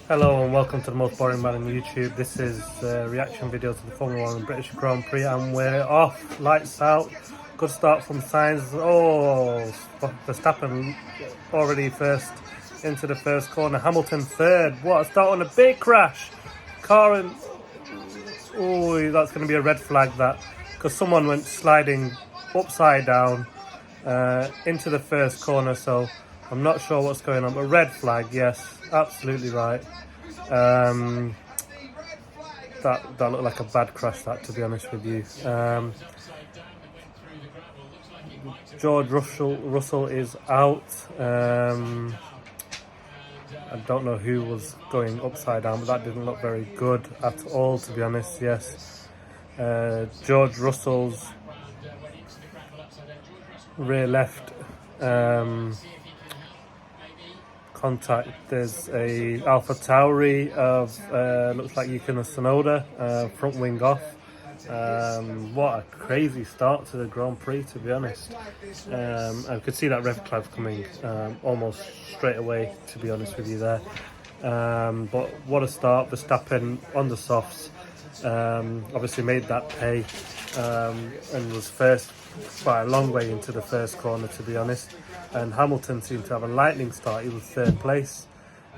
Hello and welcome to the most boring man on YouTube. This is a reaction video to the Formula 1 British Grand Prix and we're off, lights out. Good start from Sainz. Oh, Verstappen already first into the first corner. Hamilton third. What a start on a big crash. Car and... oh, that's going to be a red flag that, because someone went sliding upside down into the first corner, so I'm not sure what's going on, but red flag, yes, absolutely right. That looked like a bad crash, that, to be honest with you. George Russell is out. I don't know who was going upside down, but that didn't look very good at all, to be honest. Yes, George Russell's rear left contact. There's a Alpha Tauri of looks like Yuki Tsunoda, front wing off. What a crazy start to the Grand Prix, to be honest. I could see that red flag coming almost straight away, to be honest with you there. But what a start. Verstappen on the softs, obviously made that pay, and was first by a long way into the first corner, to be honest. And Hamilton seemed to have a lightning start. He was third place,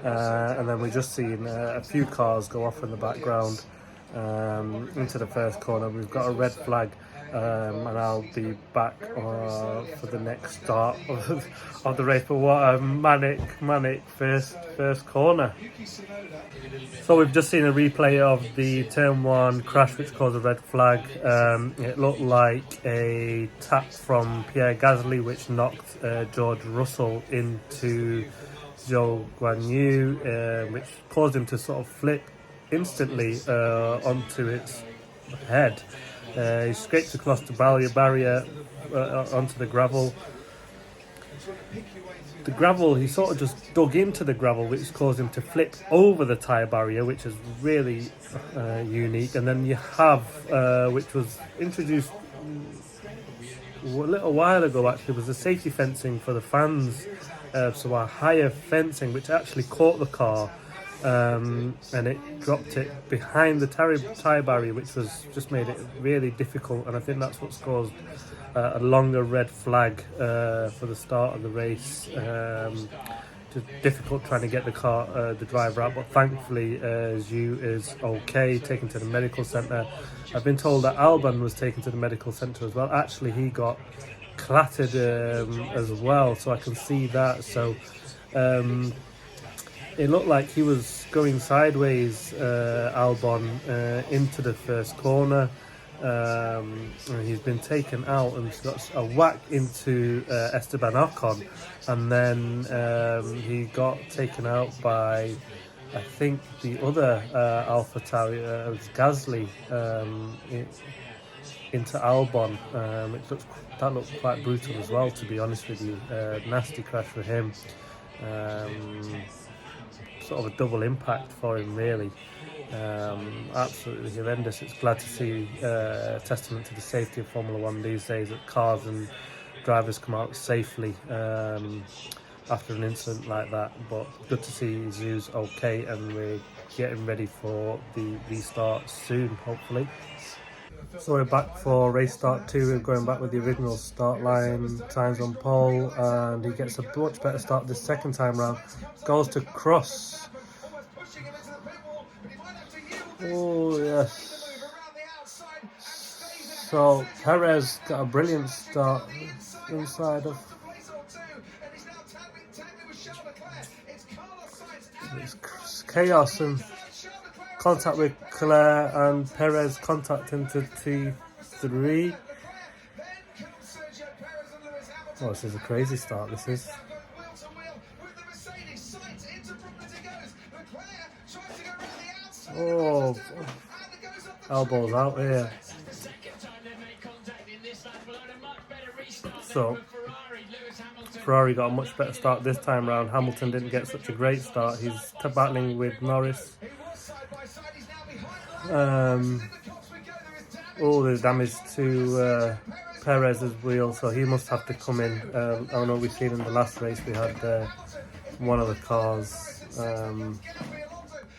and then we just seen a few cars go off in the background into the first corner. We've got a red flag, and I'll be back for the next start of the race. But what a manic first corner. So we've just seen a replay of the turn 1 crash which caused a red flag. It looked like a tap from Pierre Gasly which knocked George Russell into Zhou Albon, which caused him to sort of flip instantly onto its head. He scraped across the barrier onto the gravel. The gravel, he sort of just dug into the gravel, which caused him to flip over the tyre barrier, which is really unique. And then you have, which was introduced a little while ago actually, was the safety fencing for the fans. So a higher fencing which actually caught the car, and it dropped it behind the tyre barrier, which was just made it really difficult. And I think that's what's caused a longer red flag for the start of the race. Just difficult trying to get the driver out, but thankfully Zhou is okay, taken to the medical centre. I've been told that Albon was taken to the medical centre as well. Actually, he got clattered as well, so I can see that. So it looked like he was going sideways, Albon, into the first corner. And he's been taken out and he's got a whack into Esteban Ocon, and then he got taken out by, I think, the other Alpha Tauri, Gasly, into Albon. That looked quite brutal as well, to be honest with you. Nasty crash for him. Sort of a double impact for him, really. Absolutely horrendous. It's glad to see testament to the safety of Formula 1 these days, that cars and drivers come out safely after an incident like that. But good to see Zhou's okay, and we're getting ready for the restart soon, hopefully. So we're back for race start 2. We're going back with the original start line. Sainz on pole, and he gets a much better start this second time round. Goes to cross. Oh yes. So Perez got a brilliant start inside of. It's chaos and contact with Leclerc, and Perez contact into T3. Oh, this is a crazy start, this is. Oh, elbows out here. So Ferrari got a much better start this time round. Hamilton didn't get such a great start. He's battling with Norris. All the damage to Perez's wheel, so he must have to come in. I know we've seen in the last race we had one of the cars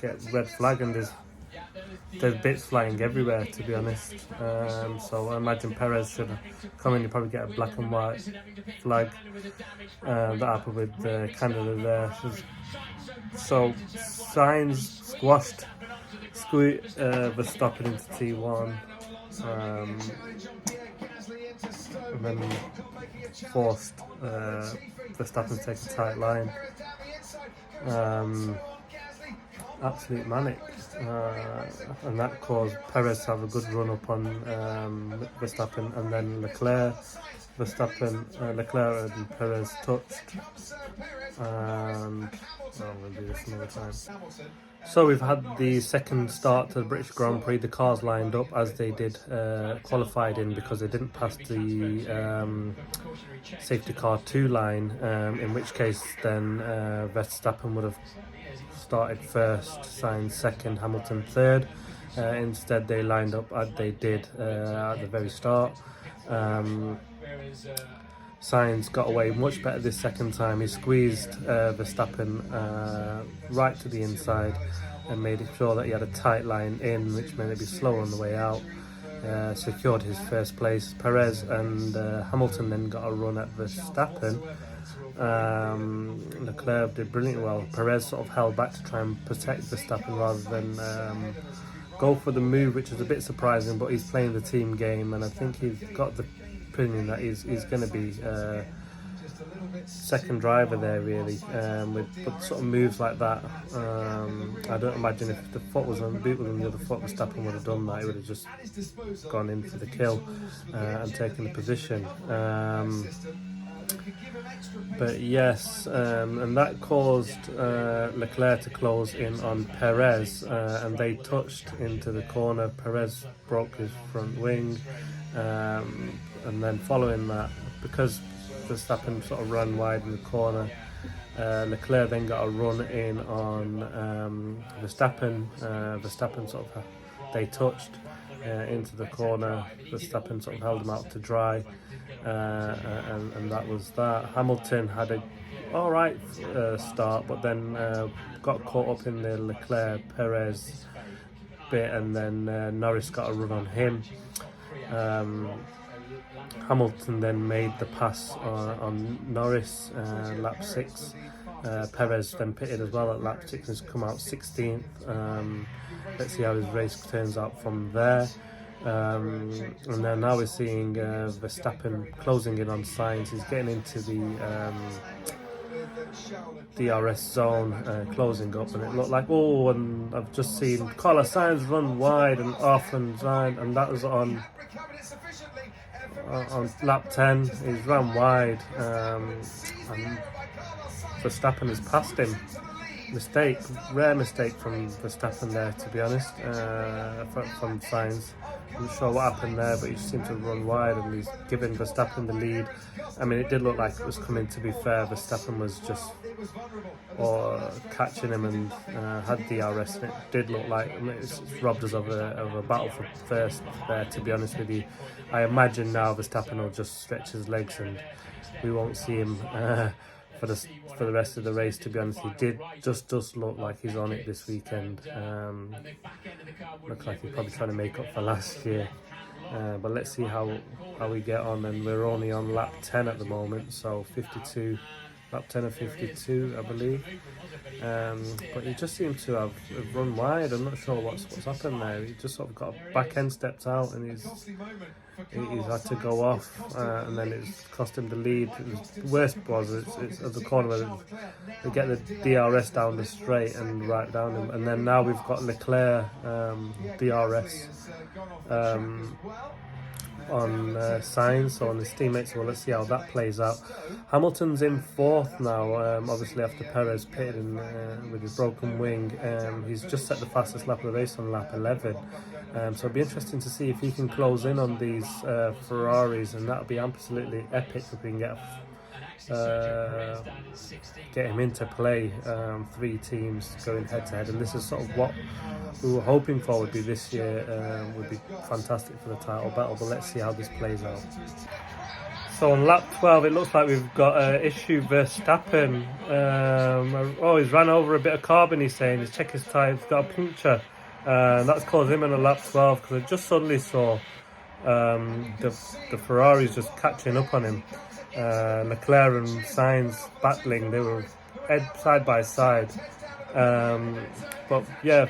get red flag, and there's bits flying everywhere, to be honest. So I imagine Perez should come in and probably get a black and white flag. That happened with Canada there. So Sainz squashed Verstappen into T1, and then forced Verstappen to take a tight line. Absolute manic, and that caused Perez to have a good run up on Verstappen, and then Leclerc and Perez touched, and I'm going to do this another time. So we've had the second start to the British Grand Prix. The cars lined up as they did qualified in, because they didn't pass the safety car 2 line, in which case then Verstappen would have started first, Sainz second, Hamilton third. Instead they lined up as they did at the very start. Sainz got away much better this second time. He squeezed Verstappen right to the inside and made sure that he had a tight line in, which meant he'd be slower on the way out. Secured his first place. Perez and Hamilton then got a run at Verstappen. Leclerc did brilliantly well. Perez sort of held back to try and protect Verstappen rather than go for the move, which is a bit surprising, but he's playing the team game, and I think he's got the opinion that he's going to be second driver there, really, with sort of moves like that. I don't imagine if the foot was on the boot was on the other foot, Verstappen would have done that. He would have just gone in for the kill and taken the position. But yes, and that caused Leclerc to close in on Perez, and they touched into the corner. Perez broke his front wing, and then following that, because Verstappen sort of ran wide in the corner, Leclerc then got a run in on Verstappen. Verstappen sort of, they touched into the corner. Verstappen sort of held him out to dry, and that was that. Hamilton had a alright start, but then got caught up in the Leclerc-Perez bit, and then Norris got a run on him. Hamilton then made the pass on Norris, lap 6. Perez then pitted as well at lap 6 and has come out 16th. Let's see how his race turns out from there. And then now we're seeing Verstappen closing in on Sainz. He's getting into the DRS zone, closing up, and it looked like, oh, and I've just seen Carlos Sainz run wide and off, and that was on lap 10. He's run wide, and Verstappen has passed him. Rare mistake from Verstappen there, to be honest, from Sainz. I'm not sure what happened there, but he just seemed to run wide, and he's given Verstappen the lead. I mean, it did look like it was coming, to be fair. Verstappen was just catching him and had DRS, and it did look like it's robbed us of a battle for first there, to be honest with you. I imagine now Verstappen will just stretch his legs and we won't see him for the rest of the race, to be honest. He does look like he's on it this weekend. Looks like he's probably trying to make up for last year. But let's see how we get on, and we're only on lap 10 at the moment, so 52, lap 10 of 52, I believe. But he just seemed to have run wide. I'm not sure what's happened there. He just sort of got a back end stepped out, and he's had to go off, and then it's cost him the lead. The worst was it's at the corner where they get the DRS down the straight and right down him, and then now we've got Leclerc DRS on Sainz, so on his teammates. Well, let's see how that plays out. Hamilton's in 4th now, obviously after Perez pitted in, with his broken wing. He's just set the fastest lap of the race on lap 11, so it'll be interesting to see if he can close in on these Ferraris, and that'll be absolutely epic if we can get him into play. 3 teams going head to head, and this is sort of what we were hoping for would be this year. Would be fantastic for the title battle, but let's see how this plays out. So on lap 12, it looks like we've got an issue. Verstappen, he's ran over a bit of carbon, he's saying. He's checked his tyre, he's got a puncture. That's caused him in a lap 12, because I just suddenly saw the Ferraris just catching up on him. Leclerc and Sainz battling, they were side by side. But yeah,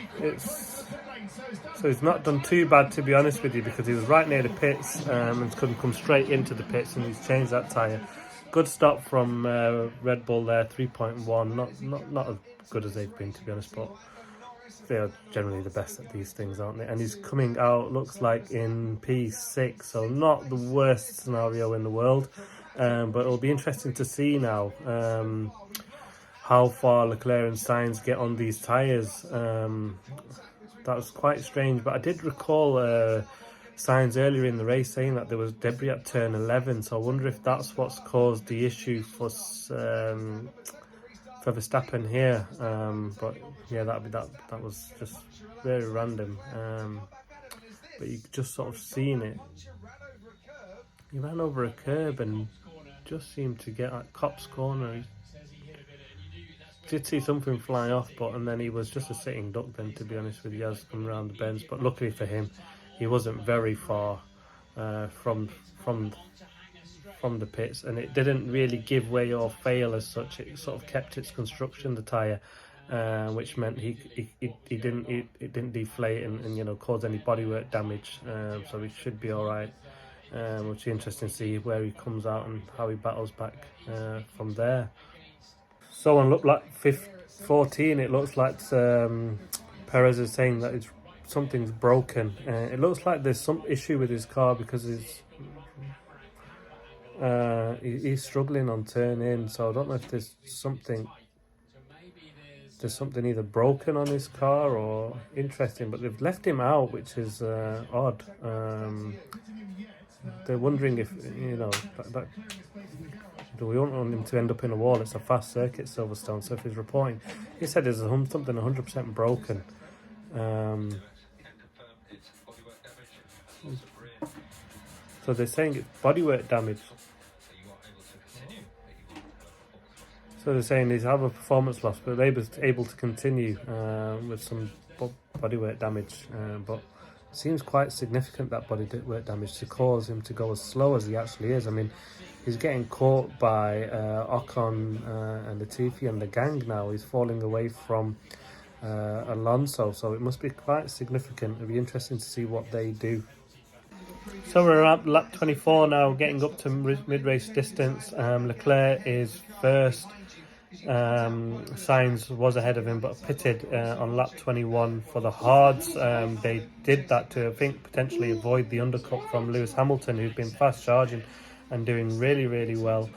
so he's not done too bad, to be honest with you, because he was right near the pits and couldn't come straight into the pits, and he's changed that tyre. Good stop from Red Bull there, 3.1. Not as good as they've been, to be honest, but they are generally the best at these things, aren't they? And he's coming out, looks like, in P6, so not the worst scenario in the world. But it'll be interesting to see now how far Leclerc and Sainz get on these tyres. That was quite strange, but I did recall Sainz earlier in the race saying that there was debris at turn 11, so I wonder if that's what's caused the issue for Verstappen here. But yeah, that was just very random. But you just sort of seen it. He ran over a curb and just seemed to get at Cop's corner. Did see something fly off, and then he was just a sitting duck then, to be honest with you, as come around the bends. But luckily for him, he wasn't very far from the pits, and it didn't really give way or fail as such. It sort of kept its construction, the tyre, which meant it didn't deflate and cause any bodywork damage. So he should be all right. Which is interesting to see where he comes out and how he battles back from there. So on look like 14, it looks like Perez is saying that something's broken. It looks like there's some issue with his car, because he's struggling on turn in. So I don't know if there's something either broken on his car or interesting. But they've left him out, which is odd. They're wondering if that do we want him to end up in a wall? It's a fast circuit, Silverstone. So if he's reporting, he said there's something 100% broken. So they're saying it's bodywork damage. So they're saying he's had a performance loss, but they're able to continue with some bodywork damage. But it seems quite significant, that bodywork damage, to cause him to go as slow as he actually is. I mean, he's getting caught by Ocon and Latifi and the gang now. He's falling away from Alonso, so it must be quite significant. It'll be interesting to see what they do. So we're at lap 24 now, getting up to mid-race distance. Leclerc is first. Sainz was ahead of him, but pitted on lap 21 for the hards. They did that to, I think, potentially avoid the undercut from Lewis Hamilton, who's been fast charging and doing really, really well.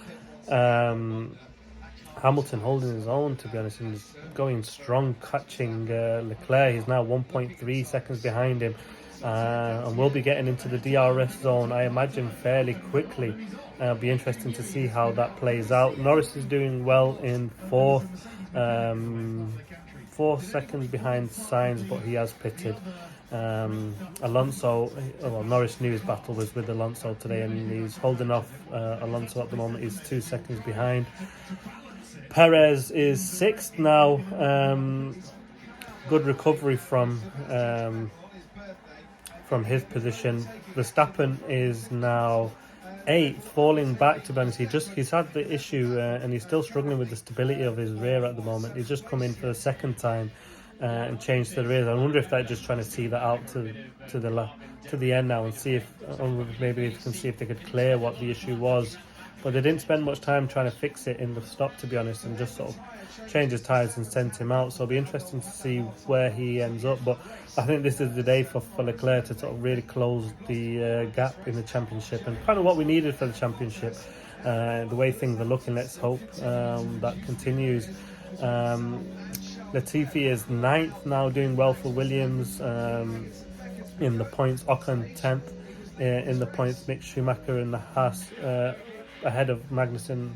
Hamilton holding his own, to be honest, and is going strong, catching Leclerc. He's now 1.3 seconds behind him, and we'll be getting into the DRS zone, I imagine, fairly quickly. It'll be interesting to see how that plays out. Norris is doing well in fourth, 4 seconds behind Sainz, but he has pitted. Norris knew his battle was with Alonso today, and he's holding off Alonso at the moment. He's 2 seconds behind. Perez is sixth now. Good recovery from his position. Verstappen is now 8th, falling back, to be honest. He's had the issue and he's still struggling with the stability of his rear at the moment. He's just come in for the second time and changed the rear. I wonder if they're just trying to see that out to the end now, and see if maybe they can see if they could clear what the issue was. But they didn't spend much time trying to fix it in the stop, to be honest, and just sort of changed his tyres and sent him out. So it'll be interesting to see where he ends up. But I think this is the day for Leclerc to sort of really close the gap in the championship, and kind of what we needed for the championship. The way things are looking, let's hope that continues. Latifi is 9th now, doing well for Williams in the points. Ocon 10th in the points. Mick Schumacher in the Haas ahead of Magnussen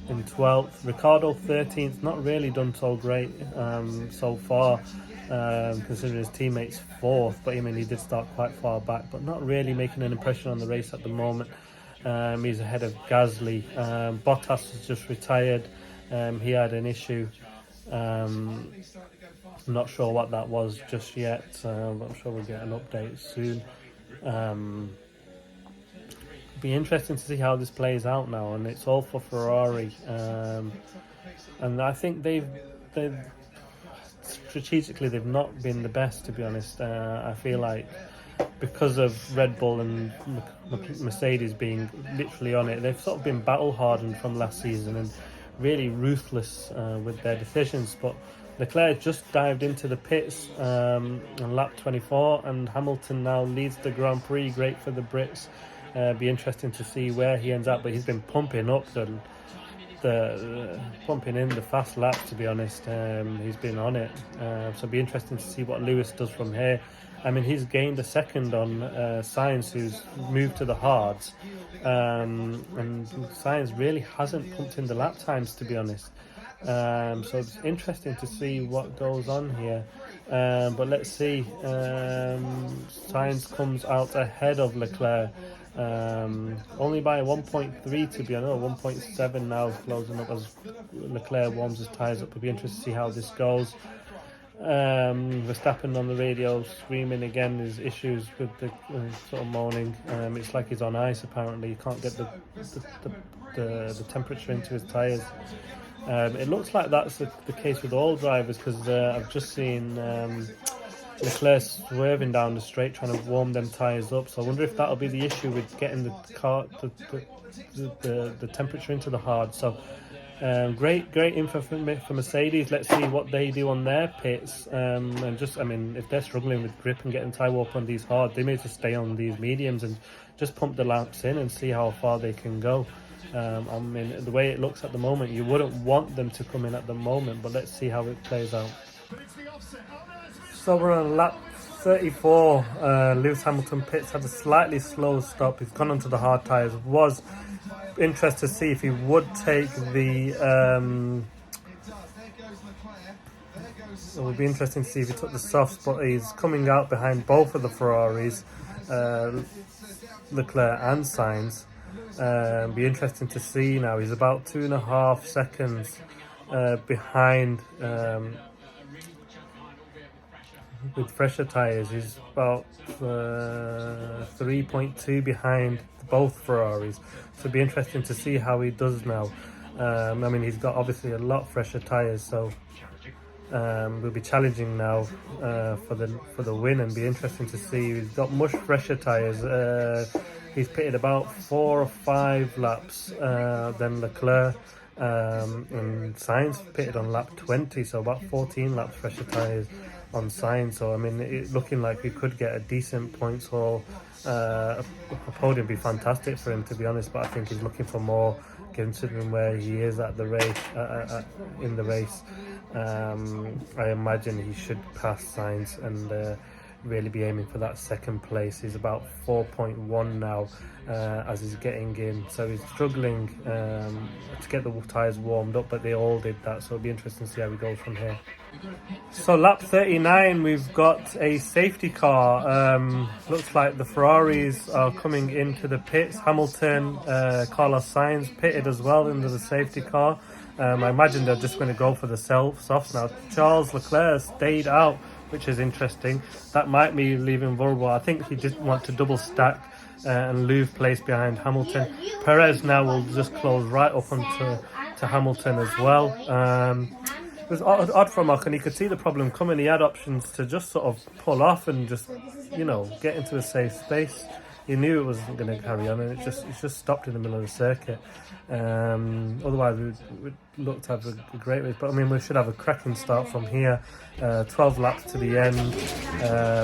in 12th. Ricciardo 13th, not really done so great so far, considering his teammates 4th, but I mean, he did start quite far back, but not really making an impression on the race at the moment. He's ahead of Gasly. Bottas has just retired. He had an issue. I'm not sure what that was just yet, but I'm sure we'll get an update soon. Be interesting to see how this plays out now, and it's all for Ferrari. And I think they've strategically they've not been the best, to be honest. I feel like because of Red Bull and Mercedes being literally on it, they've sort of been battle hardened from last season and really ruthless with their decisions. But Leclerc just dived into the pits on lap 24, and Hamilton now leads the Grand Prix. Great for the Brits. Be interesting to see where he ends up, but he's been pumping up pumping in the fast laps, to be honest. He's been on it, so it'll be interesting to see what Lewis does from here. I mean, he's gained a second on Sainz, who's moved to the hards, and Sainz really hasn't pumped in the lap times, to be honest. So it's interesting to see what goes on here. But let's see. Sainz comes out ahead of Leclerc, only by 1.3, to be honest. 1.7 now, closing up as Leclerc warms his tyres up. It'll be interesting to see how this goes. Verstappen on the radio screaming again his issues with the sort of moaning. It's like he's on ice, apparently. He can't get the temperature into his tyres. It looks like that's the case with all drivers, because I've just seen Leclerc swerving down the straight trying to warm them tyres up. So I wonder if that'll be the issue with getting the car the temperature into the hard. So great info for Mercedes. Let's see what they do on their pits. And just, I mean, if they're struggling with grip and getting tyre warp on these hard, they may just stay on these mediums and just pump the laps in and see how far they can go. I mean, the way it looks at the moment, you wouldn't want them to come in at the moment, but let's see how it plays out. So we're on lap 34. Lewis Hamilton pits, had a slightly slow stop. He's gone onto the hard tyres. Was interested to see if he would take the it would be interesting to see if he took the softs, but he's coming out behind both of the Ferraris, Leclerc and Sainz. Be interesting to see now. He's about 2.5 seconds behind with fresher tyres. He's about 3.2 behind both Ferraris. So it'll be interesting to see how he does now. I mean, he's got obviously a lot fresher tyres, so will be challenging now for the win, and be interesting to see. He's got much fresher tyres. He's pitted about 4 or 5 laps than Leclerc, and Sainz pitted on lap 20, so about 14 laps fresher tyres on Sainz. So I mean, it's looking like we could get a decent points haul. A podium would be fantastic for him, to be honest, but I think he's looking for more, considering where he is at the race, in the race. I imagine he should pass Sainz and really be aiming for that second place. He's about 4.1 now as he's getting in, so he's struggling to get the tyres warmed up, but they all did that, so it'll be interesting to see how we go from here. So lap 39, we've got a safety car. Looks like the Ferraris are coming into the pits. Hamilton, Carlos Sainz pitted as well into the safety car. I imagine they're just going to go for the softs now. Charles Leclerc stayed out, which is interesting. That might be leaving vulnerable. I think he didn't want to double stack and lose place behind Hamilton. Perez now will just close right up onto Hamilton as well. It was odd from Ocon. You could see the problem coming. He had options to just sort of pull off and just, get into a safe space. He knew it wasn't going to carry on, and it just stopped in the middle of the circuit. Otherwise, we'd look to have a great race. But I mean, we should have a cracking start from here. 12 laps to the end.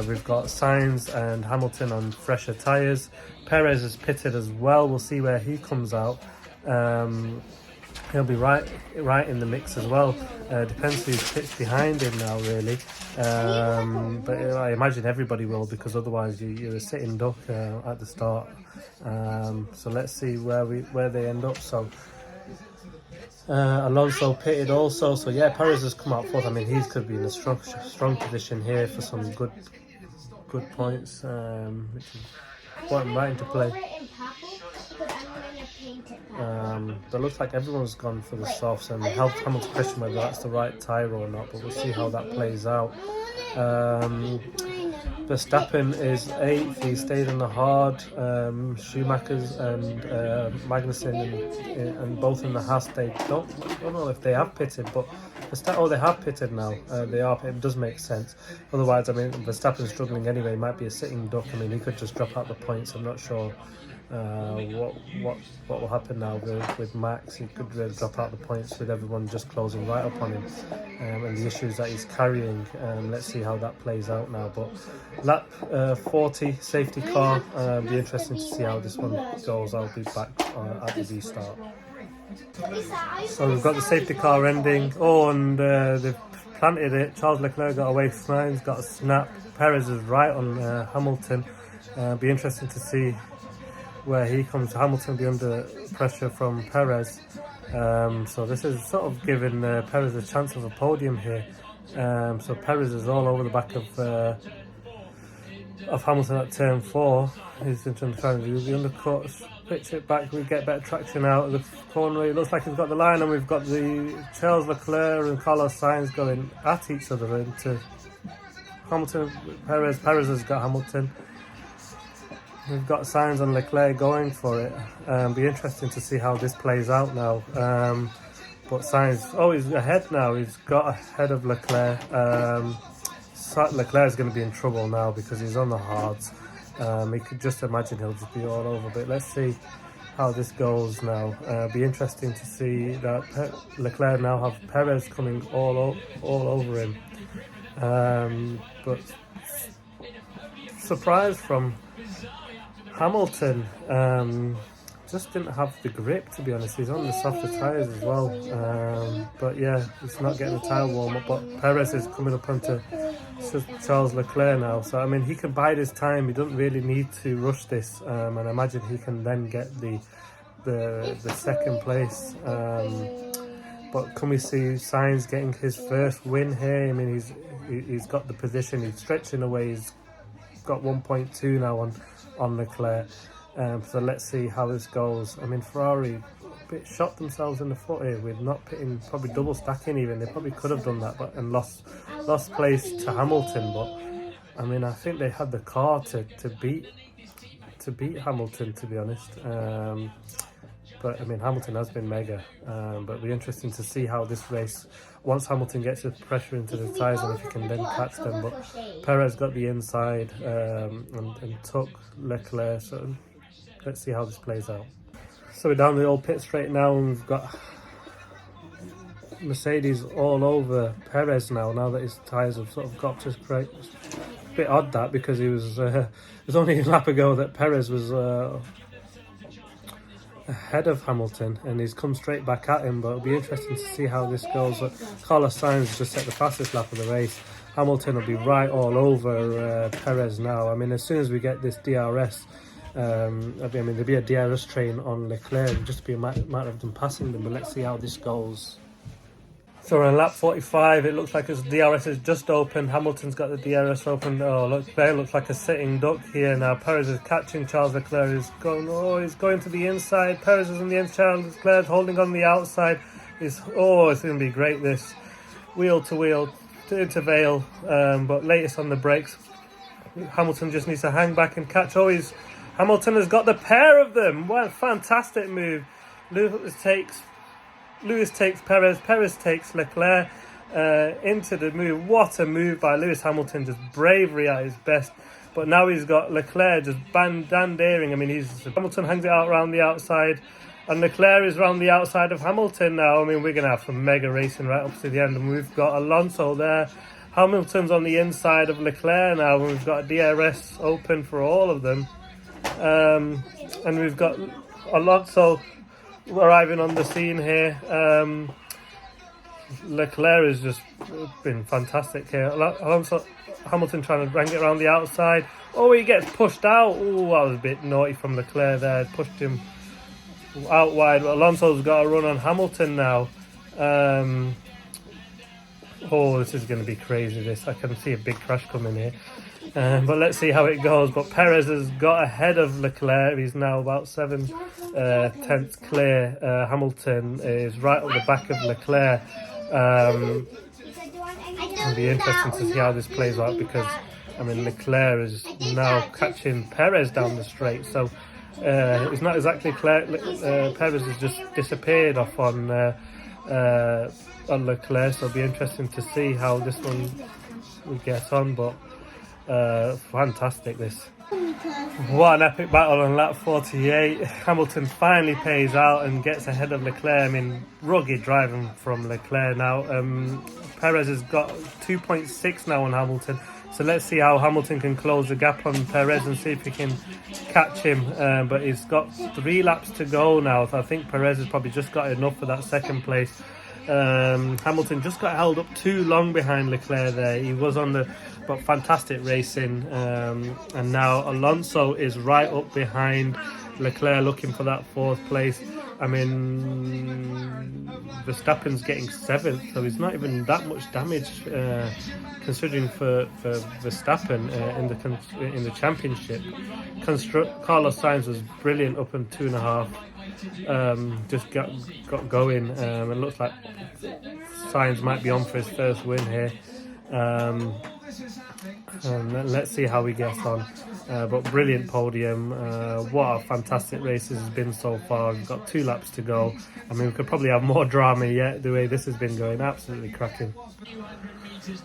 We've got Sainz and Hamilton on fresher tyres. Perez is pitted as well. We'll see where he comes out. He'll be right in the mix as well. Depends who's pitched behind him now, really. But I imagine everybody will, because otherwise you're a sitting duck at the start. So let's see where they end up. So Alonso pitted also. So yeah, Perez has come out fourth. I mean, he could be in a strong position here for some good points, which is brought him right into play. But it looks like everyone's gone for the softs, and it helps Hamilton question whether that's the right tyre or not, but we'll see how that plays out. Verstappen is 8th, he stayed in the hard. Schumacher's and Magnussen and both in the Haas, they don't know if they have pitted, but they have pitted now. They are. It does make sense. Otherwise, I mean, Verstappen's struggling anyway. He might be a sitting duck. I mean, he could just drop out the points. I'm not sure what will happen now with Max. He could drop out the points with everyone just closing right up on him, and the issues that he's carrying. Let's see how that plays out now. But lap 40 safety car. Be interesting to see how this one goes. I'll be back at the restart. So we've got the safety car ending. Oh, and they've planted it. Charles Leclerc got away. Sainz got a snap. Perez is right on Hamilton. Be interesting to see where he comes. Hamilton will be under pressure from Perez. So this is sort of giving Perez a chance of a podium here. So Perez is all over the back of Hamilton at turn 4. He's trying to do the undercuts, pitch it back, we get better traction out of the corner. It looks like he's got the line, and we've got the Charles Leclerc and Carlos Sainz going at each other into Hamilton. Perez has got Hamilton. We've got Sainz and Leclerc going for it. Be interesting to see how this plays out now. But Sainz, he's ahead now. He's got ahead of Leclerc. Leclerc is going to be in trouble now because he's on the hards. He could just imagine he'll just be all over. But let's see how this goes now. Be interesting to see that Leclerc now have Perez coming all over him. But surprise from Hamilton, just didn't have the grip, to be honest. He's on the softer tyres as well, but yeah, he's not getting the tyre warm up. But Perez is coming up onto Charles Leclerc now, so I mean, he can bide his time. He doesn't really need to rush this, and I imagine he can then get the second place. But can we see Sainz getting his first win here? I mean, he's got the position. He's stretching away. He's got 1.2 now on Leclerc. So let's see how this goes. I mean, Ferrari a bit shot themselves in the foot here with not pitting, probably double stacking even. They probably could have done that, but and lost place to Hamilton. But I mean, I think they had the car to beat Hamilton, to be honest. But I mean, Hamilton has been mega. But it'll be interesting to see how this race, once Hamilton gets the pressure into the tyres, and if he can then catch them. But Perez got the inside and took Leclerc. So let's see how this plays out. So we're down the old pit straight now, and we've got Mercedes all over Perez now that his tyres have sort of got to straight. It's a bit odd that, because he was it was only a lap ago that Perez was ahead of Hamilton, and he's come straight back at him. But it'll be interesting to see how this goes. Carlos Sainz just set the fastest lap of the race. Hamilton will be right all over Perez now. I mean, as soon as we get this DRS, there'll be a DRS train on Leclerc. It'll just be a matter of them passing them. But let's see how this goes. So we're on lap 45. It looks like his DRS is just open. Hamilton's got the DRS open. Oh, Leclerc looks like a sitting duck here now. Perez is catching Charles Leclerc. He's going to the inside. Perez is on the inside. Charles Leclerc holding on the outside. It's going to be great, this. Wheel to wheel, to Vale. But latest on the brakes. Hamilton just needs to hang back and catch. Hamilton has got the pair of them. What a fantastic move. Lewis takes Perez. Perez takes Leclerc into the move. What a move by Lewis Hamilton. Just bravery at his best. But now he's got Leclerc just bandandering. I mean, Hamilton hangs it out around the outside, and Leclerc is around the outside of Hamilton now. I mean, we're going to have some mega racing right up to the end. And we've got Alonso there. Hamilton's on the inside of Leclerc now, and we've got DRS open for all of them. And we've got Alonso arriving on the scene here. Leclerc has just been fantastic here. Hamilton trying to bring it around the outside. He gets pushed out. That was a bit naughty from Leclerc there. Pushed him out wide. But Alonso's got a run on Hamilton now. This is going to be crazy, this. I can see a big crash coming here. But let's see how it goes. But Perez has got ahead of Leclerc. He's now about 7 tenths clear. Hamilton is right at the back of Leclerc. It'll be interesting to see how this plays out, because I mean Leclerc is now catching Perez down the straight. So it's not exactly Perez has just disappeared off on Leclerc. So it'll be interesting to see how this one will get on. But fantastic this. What an epic battle on lap 48. Hamilton finally pays out and gets ahead of Leclerc. I mean, rugged driving from Leclerc now. Perez has got 2.6 now on Hamilton. So let's see how Hamilton can close the gap on Perez and see if he can catch him. But he's got 3 laps to go now. So I think Perez has probably just got enough for that second place. Hamilton just got held up too long behind Leclerc there. He was on the fantastic racing, and now Alonso is right up behind Leclerc looking for that 4th place. I mean, Verstappen's getting 7th, so he's not even that much damage considering for Verstappen in the championship. Carlos Sainz was brilliant up in 2.5. Just got going. It looks like Sainz might be on for his first win here. And let's see how he gets on. But brilliant podium. What a fantastic race this has been so far. We've got 2 laps to go. I mean, we could probably have more drama yet, the way this has been going. Absolutely cracking.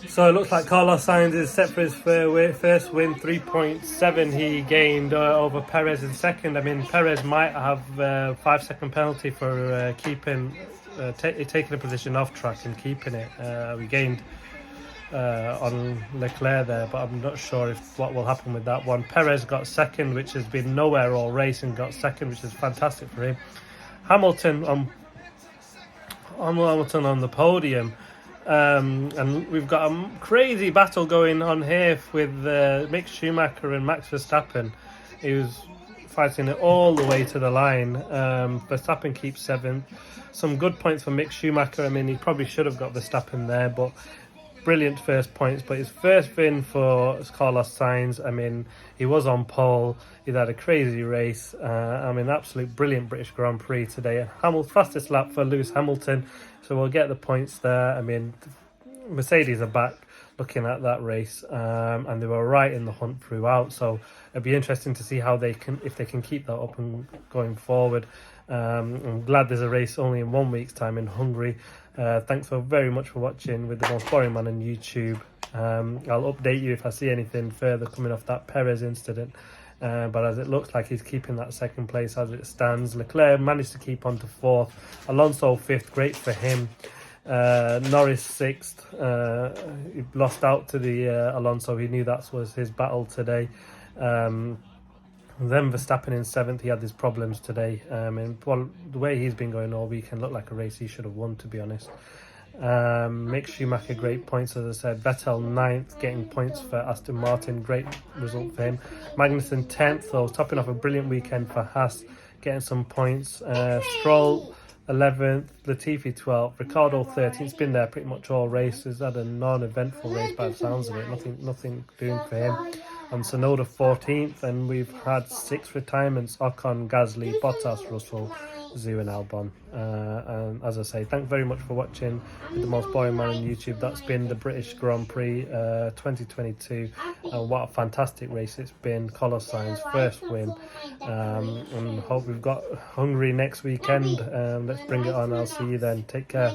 So it looks like Carlos Sainz is set for his first win. 3.7 he gained over Perez in second. I mean, Perez might have a 5-second penalty for taking a position off track and keeping it. We gained on Leclerc there, but I'm not sure what will happen with that one. Perez got second, which has been nowhere all race, and got second, which is fantastic for him. Hamilton on the podium, and we've got a crazy battle going on here with Mick Schumacher and Max Verstappen. He was fighting it all the way to the line. Verstappen keeps 7th. Some good points for Mick Schumacher. I mean, he probably should have got Verstappen there, but brilliant first points. But his first win for Carlos Sainz, I mean, he was on pole. He had a crazy race. I mean, absolute brilliant British Grand Prix today. Fastest lap for Lewis Hamilton, so we'll get the points there. I mean, Mercedes are back looking at that race, and they were right in the hunt throughout. So it'll be interesting to see how if they can keep that up and going forward. I'm glad there's a race only in 1 week's time in Hungary. Thanks very much for watching with the Most Boring Man on YouTube. I'll update you if I see anything further coming off that Perez incident. But as it looks like he's keeping that second place as it stands. Leclerc managed to keep on to 4th. Alonso 5th, great for him. Norris 6th. He lost out to the Alonso. He knew that was his battle today. Then Verstappen in 7th. He had his problems today. And the way he's been going all weekend looked like a race he should have won, to be honest. Mick Schumacher, great points, as I said. Vettel 9th, getting points for Aston Martin. Great result for him. Magnussen 10th, though, topping off a brilliant weekend for Haas, getting some points. Stroll 11th, Latifi 12th, Ricciardo 13th. It's been there pretty much all races. Had a non-eventful race by the sounds of it. Nothing doing for him. And Tsunoda 14th, and we've had 6 retirements: Ocon, Gasly, Bottas, Russell, Zhou and Albon. And as I say, thanks very much for watching with the Most Boring Man on YouTube. That's been the British Grand Prix 2022. What a fantastic race it's been. Carlos Sainz first win, and hope we've got Hungary next weekend. Let's bring it on. I'll see you then. Take care.